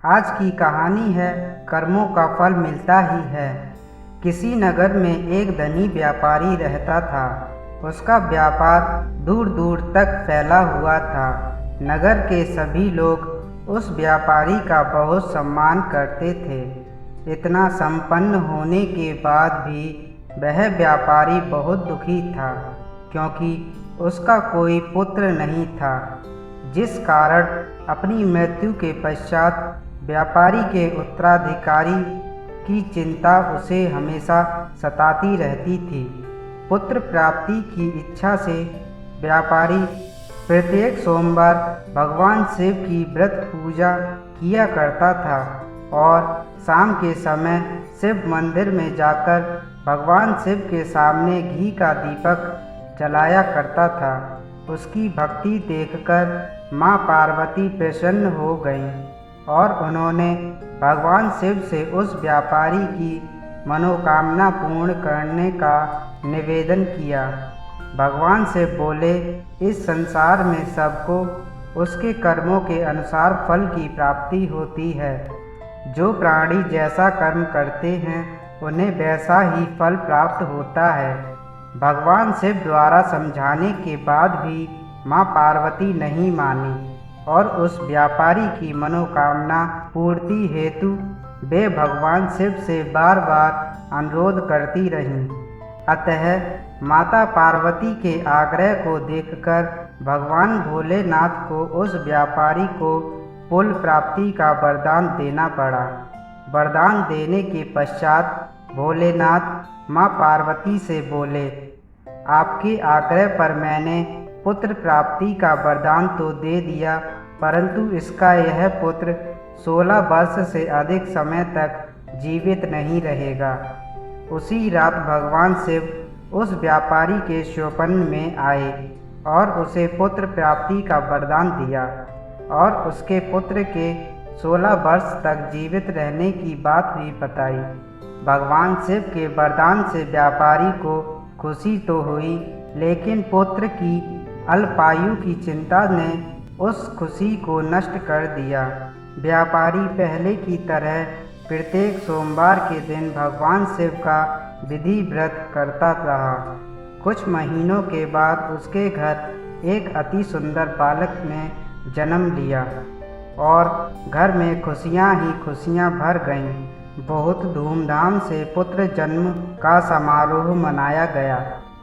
आज की कहानी है कर्मों का फल मिलता ही है। किसी नगर में एक धनी व्यापारी रहता था। उसका व्यापार दूर दूर तक फैला हुआ था। नगर के सभी लोग उस व्यापारी का बहुत सम्मान करते थे। इतना संपन्न होने के बाद भी वह व्यापारी बहुत दुखी था, क्योंकि उसका कोई पुत्र नहीं था, जिस कारण अपनी मृत्यु के पश्चात व्यापारी के उत्तराधिकारी की चिंता उसे हमेशा सताती रहती थी। पुत्र प्राप्ति की इच्छा से व्यापारी प्रत्येक सोमवार भगवान शिव की व्रत पूजा किया करता था और शाम के समय शिव मंदिर में जाकर भगवान शिव के सामने घी का दीपक जलाया करता था। उसकी भक्ति देखकर माँ पार्वती प्रसन्न हो गईं और उन्होंने भगवान शिव से उस व्यापारी की मनोकामना पूर्ण करने का निवेदन किया। भगवान शिव बोले, इस संसार में सबको उसके कर्मों के अनुसार फल की प्राप्ति होती है। जो प्राणी जैसा कर्म करते हैं उन्हें वैसा ही फल प्राप्त होता है। भगवान शिव द्वारा समझाने के बाद भी माँ पार्वती नहीं मानी और उस व्यापारी की मनोकामना पूर्ति हेतु वे भगवान शिव से बार बार अनुरोध करती रहीं। अतः माता पार्वती के आग्रह को देखकर भगवान भोलेनाथ को उस व्यापारी को पुल प्राप्ति का वरदान देना पड़ा। वरदान देने के पश्चात भोलेनाथ माँ पार्वती से बोले, आपके आग्रह पर मैंने पुत्र प्राप्ति का वरदान तो दे दिया, परंतु इसका यह पुत्र 16 वर्ष से अधिक समय तक जीवित नहीं रहेगा। उसी रात भगवान शिव उस व्यापारी के स्वप्न में आए और उसे पुत्र प्राप्ति का वरदान दिया और उसके पुत्र के 16 वर्ष तक जीवित रहने की बात भी बताई। भगवान शिव के वरदान से व्यापारी को खुशी तो हुई, लेकिन पुत्र की अल्पायु की चिंता ने उस खुशी को नष्ट कर दिया। व्यापारी पहले की तरह प्रत्येक सोमवार के दिन भगवान शिव का विधि व्रत करता रहा। कुछ महीनों के बाद उसके घर एक अति सुंदर बालक ने जन्म लिया और घर में खुशियां ही खुशियां भर गईं। बहुत धूमधाम से पुत्र जन्म का समारोह मनाया गया,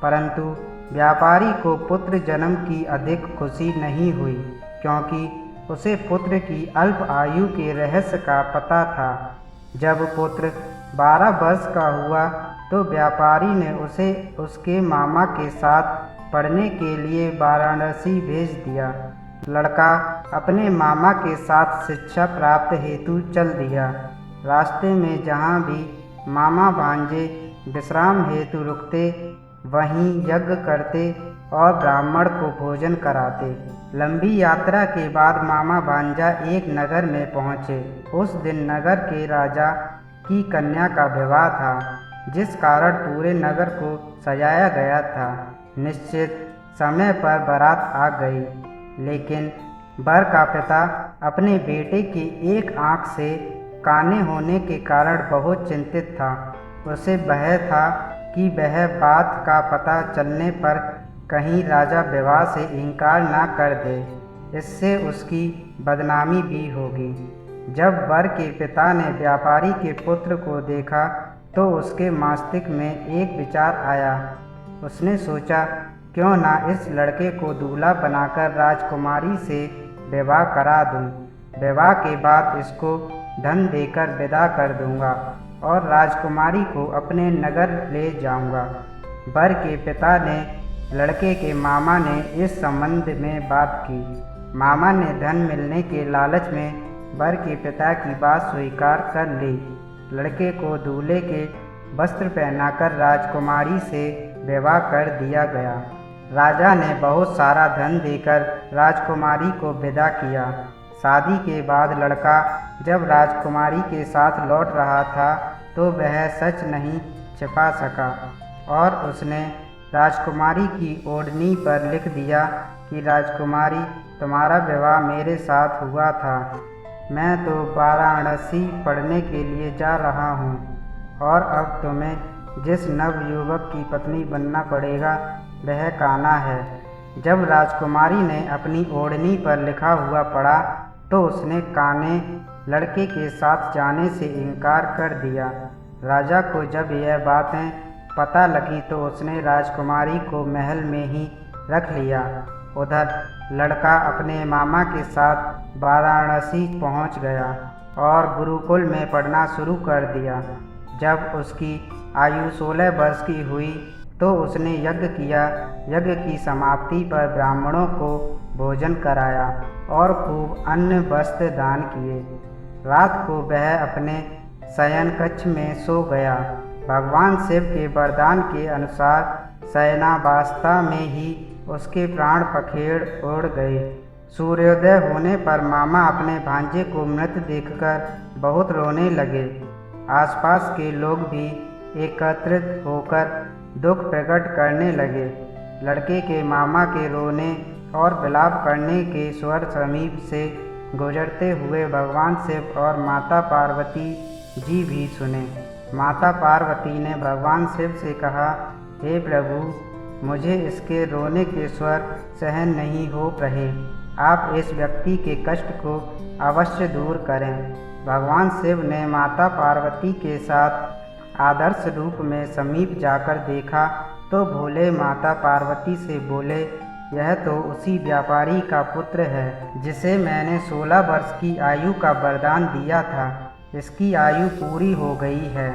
परंतु व्यापारी को पुत्र जन्म की अधिक खुशी नहीं हुई, क्योंकि उसे पुत्र की अल्प आयु के रहस्य का पता था। जब पुत्र 12 वर्ष का हुआ तो व्यापारी ने उसे उसके मामा के साथ पढ़ने के लिए वाराणसी भेज दिया। लड़का अपने मामा के साथ शिक्षा प्राप्त हेतु चल दिया। रास्ते में जहाँ भी मामा भांजे विश्राम हेतु रुकते, वहीं यज्ञ करते और ब्राह्मण को भोजन कराते। लंबी यात्रा के बाद मामा भांजा एक नगर में पहुँचे। उस दिन नगर के राजा की कन्या का विवाह था, जिस कारण पूरे नगर को सजाया गया था। निश्चित समय पर बारात आ गई, लेकिन वर का पिता अपने बेटे की एक आंख से काने होने के कारण बहुत चिंतित था। उसे भय था कि वह बात का पता चलने पर कहीं राजा विवाह से इनकार न कर दे, इससे उसकी बदनामी भी होगी। जब वर के पिता ने व्यापारी के पुत्र को देखा तो उसके मस्तिष्क में एक विचार आया। उसने सोचा, क्यों ना इस लड़के को दूल्हा बनाकर राजकुमारी से विवाह करा दूं। विवाह के बाद इसको धन देकर विदा कर दूंगा और राजकुमारी को अपने नगर ले जाऊंगा। वर के पिता ने लड़के के मामा ने इस संबंध में बात की। मामा ने धन मिलने के लालच में वर के पिता की बात स्वीकार कर ली। लड़के को दूल्हे के वस्त्र पहनाकर राजकुमारी से विवाह कर दिया गया। राजा ने बहुत सारा धन देकर राजकुमारी को विदा किया। शादी के बाद लड़का जब राजकुमारी के साथ लौट रहा था तो वह सच नहीं छिपा सका और उसने राजकुमारी की ओढ़नी पर लिख दिया कि राजकुमारी, तुम्हारा विवाह मेरे साथ हुआ था। मैं तो वाराणसी पढ़ने के लिए जा रहा हूँ और अब तुम्हें जिस नवयुवक की पत्नी बनना पड़ेगा वह कान्हा है। जब राजकुमारी ने अपनी ओढ़नी पर लिखा हुआ पढ़ा तो उसने कान्हे लड़के के साथ जाने से इनकार कर दिया। राजा को जब यह बातें पता लगी तो उसने राजकुमारी को महल में ही रख लिया। उधर लड़का अपने मामा के साथ वाराणसी पहुंच गया और गुरुकुल में पढ़ना शुरू कर दिया। जब उसकी आयु 16 वर्ष की हुई तो उसने यज्ञ किया। यज्ञ की समाप्ति पर ब्राह्मणों को भोजन कराया और खूब अन्न वस्त्र दान किए। रात को वह अपने शयन कक्ष में सो गया। भगवान शिव के वरदान के अनुसार शयनावस्था में ही उसके प्राण पखेड़ उड़ गए। सूर्योदय होने पर मामा अपने भांजे को मृत देखकर बहुत रोने लगे। आसपास के लोग भी एकत्रित होकर दुख प्रकट करने लगे। लड़के के मामा के रोने और विलाप करने के स्वर समीप से गुजरते हुए भगवान शिव और माता पार्वती जी भी सुने। माता पार्वती ने भगवान शिव से कहा, हे प्रभु, मुझे इसके रोने के स्वर सहन नहीं हो रहे। आप इस व्यक्ति के कष्ट को अवश्य दूर करें। भगवान शिव ने माता पार्वती के साथ आदर्श रूप में समीप जाकर देखा तो भोले माता पार्वती से बोले, यह तो उसी व्यापारी का पुत्र है जिसे मैंने 16 वर्ष की आयु का वरदान दिया था। इसकी आयु पूरी हो गई है।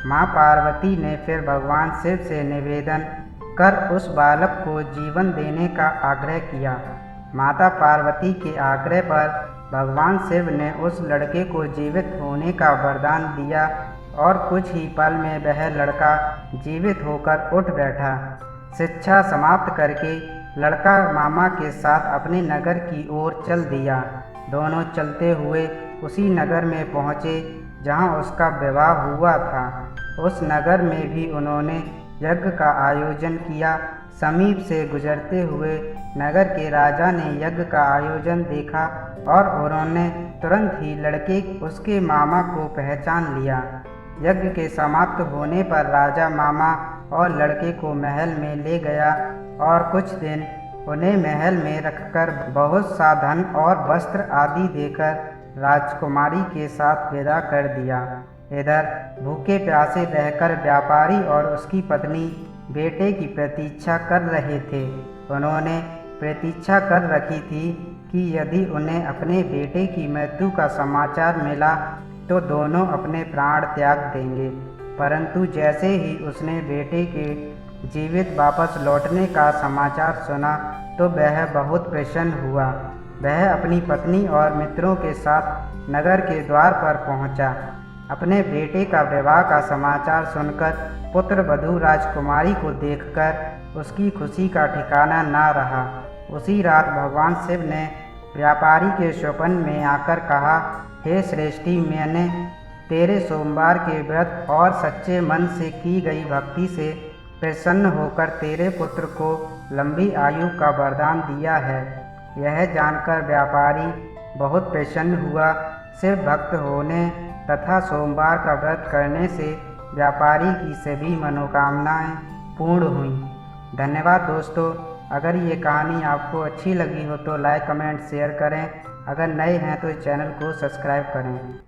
माँ पार्वती ने फिर भगवान शिव से निवेदन कर उस बालक को जीवन देने का आग्रह किया। माता पार्वती के आग्रह पर भगवान शिव ने उस लड़के को जीवित होने का वरदान दिया और कुछ ही पल में वह लड़का जीवित होकर उठ बैठा। शिक्षा समाप्त करके लड़का मामा के साथ अपने नगर की ओर चल दिया। दोनों चलते हुए उसी नगर में पहुँचे जहाँ उसका विवाह हुआ था। उस नगर में भी उन्होंने यज्ञ का आयोजन किया। समीप से गुजरते हुए नगर के राजा ने यज्ञ का आयोजन देखा और उन्होंने तुरंत ही लड़के उसके मामा को पहचान लिया। यज्ञ के समाप्त होने पर राजा मामा और लड़के को महल में ले गया और कुछ दिन उन्हें महल में रखकर बहुत सा धन और वस्त्र आदि देकर राजकुमारी के साथ विदा कर दिया। इधर भूखे प्यासे रहकर व्यापारी और उसकी पत्नी बेटे की प्रतीक्षा कर रहे थे। उन्होंने प्रतीक्षा कर रखी थी कि यदि उन्हें अपने बेटे की मृत्यु का समाचार मिला तो दोनों अपने प्राण त्याग देंगे। परंतु जैसे ही उसने बेटे के जीवित वापस लौटने का समाचार सुना तो वह बहुत प्रसन्न हुआ। वह अपनी पत्नी और मित्रों के साथ नगर के द्वार पर पहुंचा। अपने बेटे का विवाह का समाचार सुनकर पुत्र वधू राजकुमारी को देखकर उसकी खुशी का ठिकाना ना रहा। उसी रात भगवान शिव ने व्यापारी के स्वप्न में आकर कहा, हे श्रेष्ठी, मैंने तेरे सोमवार के व्रत और सच्चे मन से की गई भक्ति से प्रसन्न होकर तेरे पुत्र को लंबी आयु का वरदान दिया है। यह जानकर व्यापारी बहुत प्रसन्न हुआ। शिव भक्त होने तथा सोमवार का व्रत करने से व्यापारी की सभी मनोकामनाएं पूर्ण हुईं। धन्यवाद दोस्तों। अगर ये कहानी आपको अच्छी लगी हो तो लाइक, कमेंट, शेयर करें। अगर नए हैं तो चैनल को सब्सक्राइब करें।